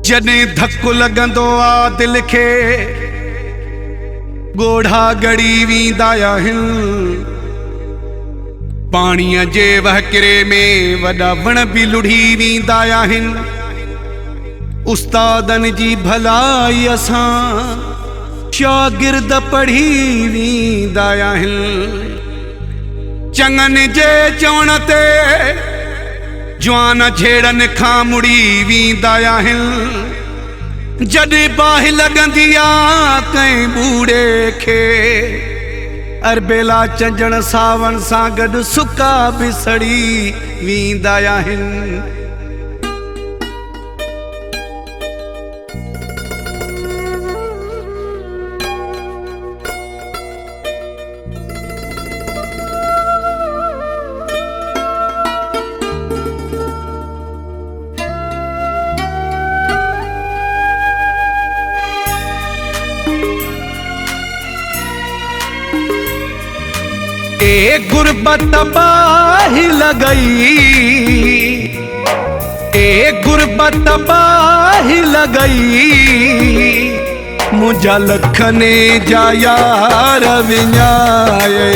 जॾहिं धकु लॻंदो आ दिल खे ॻोढ़ा गड़ी वेंदा आहिनि। पाणीअ जे वहकिरे में वॾा वण बि लुढ़ी वेंदा आहिनि। उस्तादनि जी भलाई सां शागिर्द पढ़ी वेंदा आहिनि। चङनि जे चवण ते जवान झेड़नि खां मुड़ी वेंदा आहिनि। जॾहिं बाहि लॻंदी आ कंहिं बूढ़े खे अरबेला चंजण सावण सां गॾु सुका बि सड़ी वेंदा आहिनि। ए गुरबत बाहि लगई, ए गुरबत बाहि लगई, मुझा लखने जा यार विञाए,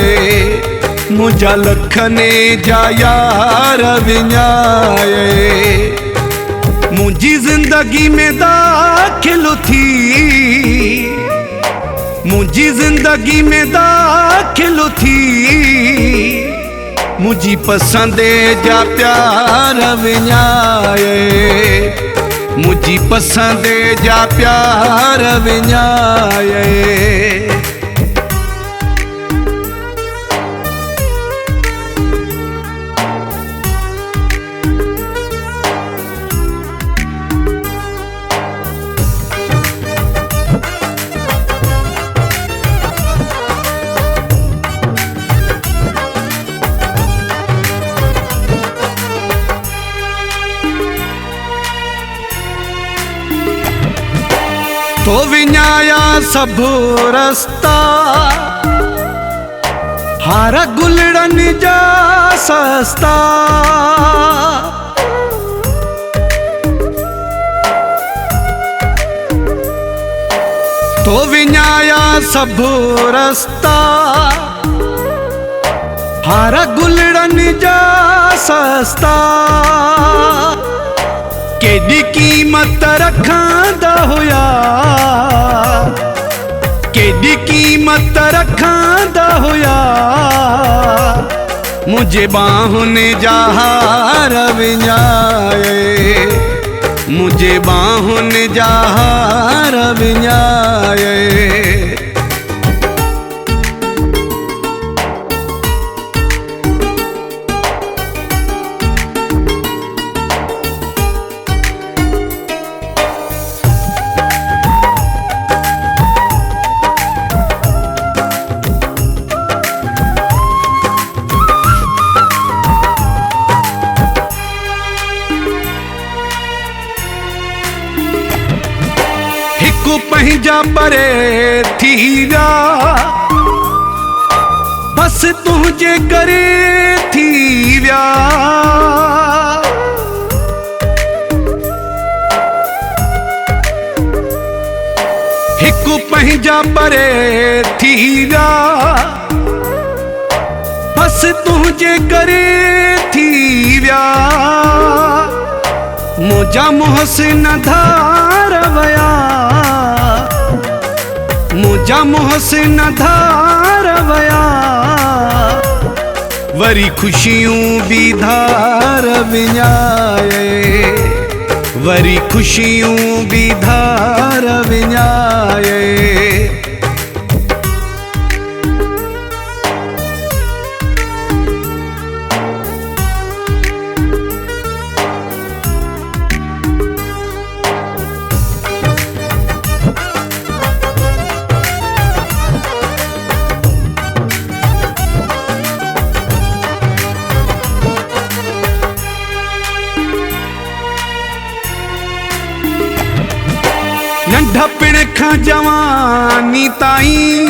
मुझा लखने जा यार विञाए। मुझी जिंदगी में दाखिल थी, मुझी जिंदगी में दाखिल थी, मुझी पसंदे जा प्यार विञाए, मुझी पसंदे जा प्यार विञाए। तो विञाया सब रस्ता हार गुलड़न जा सस्ता। तो विञाया सब रस्ता हार गुलड़न जा सस्ता। केडी कीमत रखंदा हुया, केडी कीमत रखंदा हुया, मुझे बाहुनि जा हार विञाए, मुझे बाहुनि जा हार विञाए। हिकु पंहिंजा परे थी विया, बस तुंहिंजे करे थी विया। हिकु पंहिंजा परे थी विया, बस तुंहिंजे करे थी विया। मुझा मुहसिन धार वया, मुझा मुहसिन धार वया, वरी खुशियूं भी धार विञाए, वरी खुशियूं भी धार विञाए। नंढपिण खां जवानी ताईं,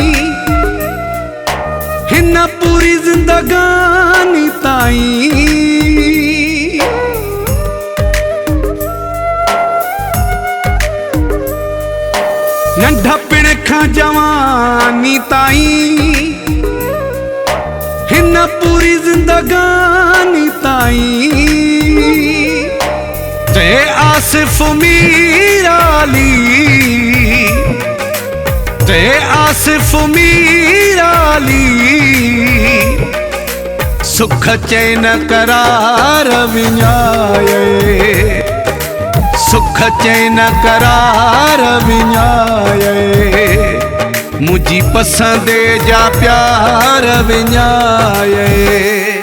हिन पूरी जिंदगानी ताईं, ताईं हिन पूरी जिंदगानी ताईं ते आसिफ मीराली ते आसिफ मीराली सुख चैन करार विञाए सुख चैन करार विञाए मुझी पसंदे जा प्यार विञाए।